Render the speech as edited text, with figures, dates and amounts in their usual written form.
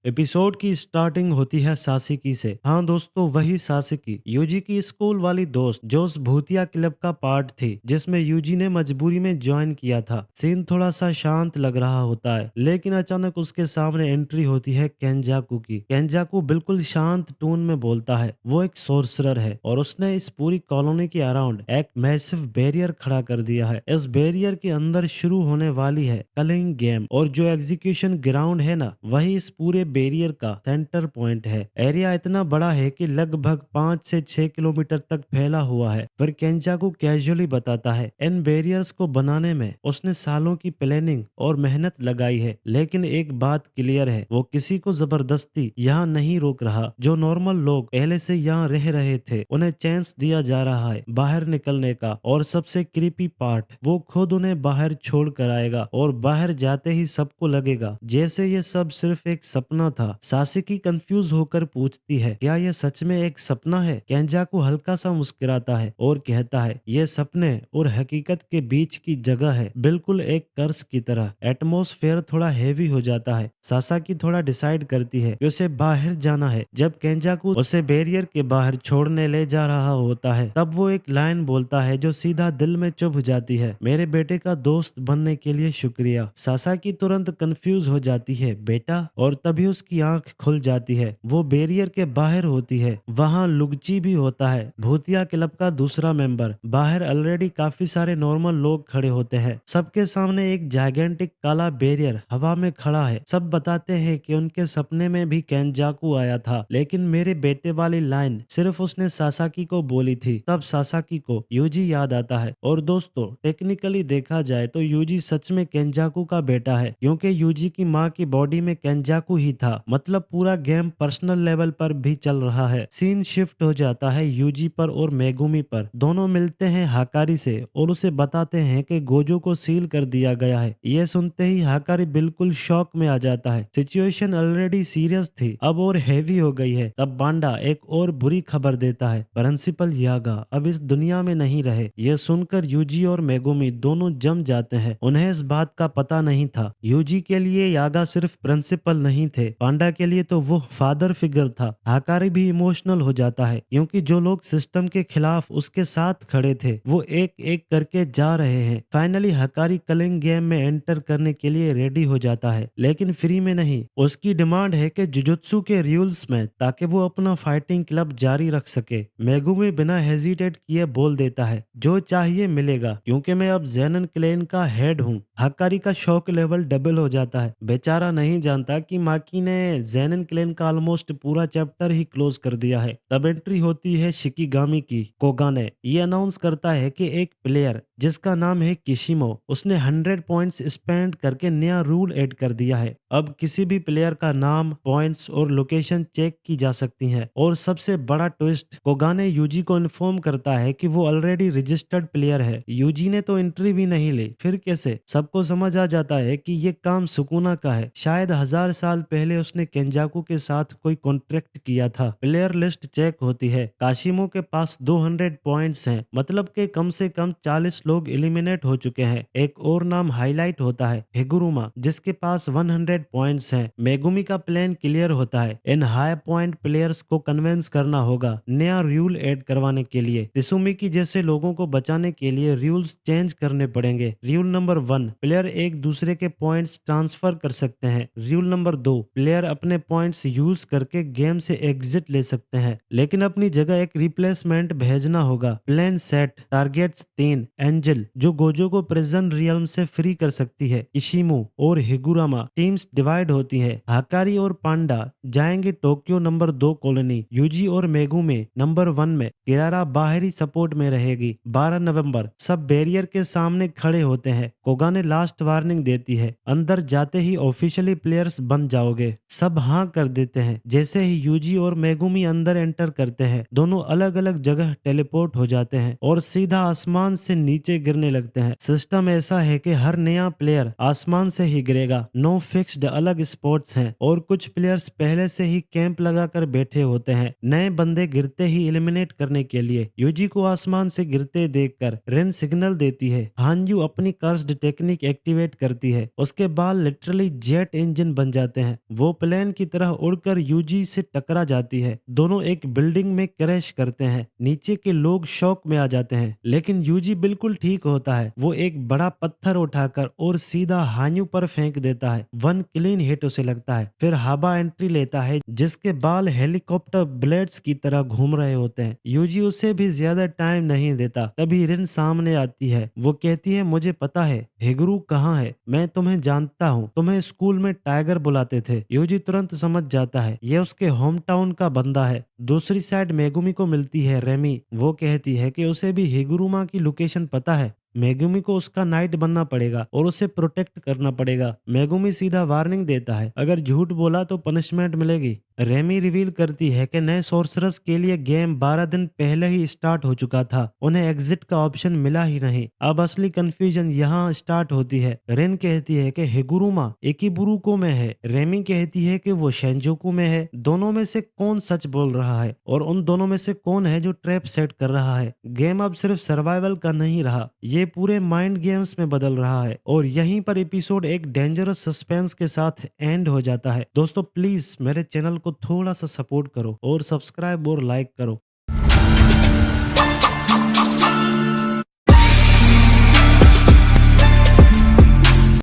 Episode की starting होती है सासिकी से। हाँ दोस्तों, वही सासिकी, यूजी की स्कूल वाली दोस्त जो उस भूतिया क्लब का पार्ट थी जिसमें यूजी ने मजबूरी में ज्वाइन किया था। सीन थोड़ा सा शांत लग रहा होता है, लेकिन अचानक उसके सामने एंट्री होती है केंजाकू की। केंजाकू बिल्कुल शांत टोन में बोलता है। वो एक सोर्सरर है और उसने इस पूरी कॉलोनी के अराउंड एक मैसिव बैरियर खड़ा कर दिया है। इस बैरियर के अंदर शुरू होने वाली है कलिंग गेम, और जो एग्जीक्यूशन ग्राउंड है ना, वही इस पूरे बैरियर का सेंटर पॉइंट है। एरिया इतना बड़ा है कि लगभग 5 से 6 किलोमीटर तक फैला हुआ है। फिर केंचाकू कैजुअली बताता है, इन बैरियर्स को बनाने में उसने सालों की प्लानिंग और मेहनत लगाई है, लेकिन एक बात क्लियर है, वो किसी को जबरदस्ती यहाँ नहीं रोक रहा। जो नॉर्मल लोग पहले से यहाँ रह रहे थे, उन्हें चांस दिया जा रहा है बाहर निकलने का। और सबसे क्रीपी पार्ट, वो खुद उन्हें बाहर छोड़ कर आएगा और बाहर जाते ही सबको लगेगा जैसे ये सब सिर्फ एक सपना था। सासिकी कंफ्यूज होकर पूछती है, क्या ये सच में एक सपना है? केंजाकू हल्का सा मुस्कुराता है और कहता है, ये सपने और हकीकत के बीच की जगह है, बिल्कुल एक कर्स की तरह। एटमॉस्फेयर थोड़ा हेवी हो जाता है। सासाकी थोड़ा डिसाइड करती है कि उसे बाहर जाना है। जब केंजाकू उसे बैरियर के बाहर छोड़ने ले जा रहा होता है, तब वो एक लाइन बोलता है जो सीधा दिल में चुभ जाती है, मेरे बेटे का दोस्त बनने के लिए शुक्रिया। सासाकी तुरंत कंफ्यूज हो जाती है, बेटा? और तभी उसकी आंख खुल जाती है। वो बैरियर के बाहर होती है। वहाँ लुगची भी होता है, भूतिया क्लब का दूसरा मेंबर। बाहर ऑलरेडी काफी सारे नॉर्मल लोग खड़े होते हैं। सबके सामने एक जाइगेंटिक काला बैरियर हवा में खड़ा है। सब बताते हैं कि उनके सपने में भी केंजाकू आया था, लेकिन मेरे बेटे वाली लाइन सिर्फ उसने सासाकी को बोली थी। तब सासाकी को यूजी याद आता है। और दोस्तों, टेक्निकली देखा जाए तो यूजी सच में केंजाकू का बेटा है, क्योंकि यूजी की माँ की बॉडी में केंजाकू ही था। मतलब पूरा गेम पर्सनल लेवल पर भी चल रहा है। सीन शिफ्ट हो जाता है यूजी पर और मेगुमी पर। दोनों मिलते हैं हाकारी से और उसे बताते हैं कि गोजो को सील कर दिया गया है। ये सुनते ही हाकारी बिल्कुल शॉक में आ जाता है। सिचुएशन ऑलरेडी सीरियस थी, अब और हैवी हो गई है। तब बांडा एक और बुरी खबर देता है, प्रिंसिपल यागा अब इस दुनिया में नहीं रहे। यह सुनकर यूजी और मेगुमी दोनों जम जाते हैं। उन्हें इस बात का पता नहीं था। यूजी के लिए यागा सिर्फ प्रिंसिपल नहीं थे, पांडा के लिए तो वो फादर फिगर था। हाकारी भी इमोशनल हो जाता है, क्योंकि जो लोग सिस्टम के खिलाफ उसके साथ खड़े थे, वो एक एक करके जा रहे हैं। फाइनली हकारी कलिंग गेम में एंटर करने के लिए रेडी हो जाता है, लेकिन फ्री में नहीं। उसकी डिमांड है कि जुजुत्सु के रूल्स में, ताकि वो अपना फाइटिंग क्लब जारी रख सके। मेगुमी बिना हेजिटेट किए बोल देता है, जो चाहिए मिलेगा, क्योंकि मैं अब ज़ेनन क्लैन का हेड हूँ। हकारी का शौक लेवल डबल हो जाता है। बेचारा नहीं जानता कि माकी ने ज़ेनन क्लैन का ऑलमोस्ट पूरा चैप्टर ही क्लोज कर दिया है। तब एंट्री होती है शिकिगामी की। कोगाने ये अनाउंस करता है कि एक प्लेयर जिसका नाम है किशिमो, उसने 100 पॉइंट्स स्पेंड करके नया रूल ऐड कर दिया है। अब किसी भी प्लेयर का नाम, पॉइंट्स और लोकेशन चेक की जा सकती है। और सबसे बड़ा ट्विस्ट, कोगाने यूजी को इन्फॉर्म करता है कि वो ऑलरेडी रजिस्टर्ड प्लेयर है। यूजी ने तो एंट्री भी नहीं ली, फिर कैसे? सबको समझ आ जाता है कि ये काम सुकुना का है। शायद 1000 साल पहले उसने केंजाकू के साथ कोई कॉन्ट्रैक्ट किया था। प्लेयर लिस्ट चेक होती है। काशिमो के पास 200 पॉइंट्स हैं, मतलब के कम से कम 40 लोग एलिमिनेट हो चुके हैं। एक और नाम हाईलाइट होता है, हिगुरुमा, जिसके पास 100 पॉइंट्स हैं। मेगुमी का प्लान क्लियर होता है, इन हाई पॉइंट प्लेयर्स को कन्विंस करना होगा नया रूल ऐड करवाने के लिए। तिसुमिकी जैसे लोगों को बचाने के लिए रूल्स चेंज करने पड़ेंगे। रूल नंबर 1, प्लेयर एक दूसरे के पॉइंट्स ट्रांसफर कर सकते हैं। रूल नंबर 2, प्लेयर अपने पॉइंट्स यूज करके गेम से एग्जिट ले सकते हैं, लेकिन अपनी जगह एक रिप्लेसमेंट भेजना होगा। प्लान सेट, टारगेट्स 3, एंजल जो गोजो को प्रिजन रियल्म से फ्री कर सकती है। इशिमु और हिगुरामा। टीम्स डिवाइड होती है। हाकारी और पांडा जाएंगे टोक्यो नंबर 2 कॉलोनी। यूजी और मेगुमे नंबर 1 में। किरारा बाहरी सपोर्ट में रहेगी। 12 नवंबर सब बैरियर के सामने खड़े होते हैं। कोगा ने लास्ट वार्निंग देती है, अंदर जाते ही ऑफिशियली प्लेयर्स बन जाओगे। सब हाँ कर देते हैं। जैसे ही यूजी और मेगुमी अंदर एंटर करते हैं, दोनों अलग अलग जगह टेलीपोर्ट हो जाते हैं और सीधा आसमान से नीचे गिरने लगते हैं। सिस्टम ऐसा है कि हर नया प्लेयर आसमान से ही गिरेगा। नो फिक्स्ड अलग स्पॉट्स हैं और कुछ प्लेयर्स पहले से ही कैंप लगाकर बैठे होते हैं, नए बंदे गिरते ही एलिमिनेट करने के लिए। यूजी को आसमान से गिरते देखकर रेन सिग्नल देती है। हानयू अपनी कर्स्ड टेक्निक एक्टिवेट करती है। उसके बाल लिटरली जेट इंजन बन जाते हैं। वो प्लेन की तरह उड़कर यूजी से टकरा जाती है। दोनों एक बिल्डिंग में क्रैश करते हैं। नीचे के लोग शॉक में आ जाते हैं, लेकिन यूजी बिल्कुल ठीक होता है। वो एक बड़ा पत्थर उठाकर और सीधा हान्यू पर फेंक देता है। वन क्लीन हिट उसे लगता है। फिर हाबा एंट्री लेता है, जिसके बाल हेलीकॉप्टर ब्लेड्स की तरह घूम रहे होते हैं। यूजी उसे भी ज्यादा टाइम नहीं देता। तभी रिन सामने आती है। वो कहती है, मुझे पता है हिगुरु कहाँ है, मैं तुम्हें जानता हूँ, तुम्हें स्कूल में टाइगर बुलाते थे। यूजी तुरंत समझ जाता है ये उसके होम टाउन का बंदा है। दूसरी साइड मेगुमी को मिलती है रेमी। वो कहती है कि उसे भी हिगुरुमा की लोकेशन पता है। मेगुमी को उसका नाइट बनना पड़ेगा और उसे प्रोटेक्ट करना पड़ेगा। मेगुमी सीधा वार्निंग देता है, अगर झूठ बोला तो पनिशमेंट मिलेगी। रेमी रिवील करती है कि नए सोर्सरर्स के लिए गेम 12 दिन पहले ही स्टार्ट हो चुका था। उन्हें एग्जिट का ऑप्शन मिला ही नहीं। अब असली कंफ्यूजन यहाँ स्टार्ट होती है। रेन कहती है कि हिगुरुमा एकिबुरुको में है। रेमी कहती है कि वो शेंजोकू में है। दोनों में से कौन सच बोल रहा है और उन दोनों में से कौन है जो ट्रैप सेट कर रहा है? गेम अब सिर्फ सर्वाइवल का नहीं रहा, ये पूरे माइंड गेम्स में बदल रहा है। और यहीं पर एपिसोड एक डेंजरस सस्पेंस के साथ एंड हो जाता है। दोस्तों प्लीज मेरे चैनल को थोड़ा सा सपोर्ट करो और सब्सक्राइब और लाइक करो।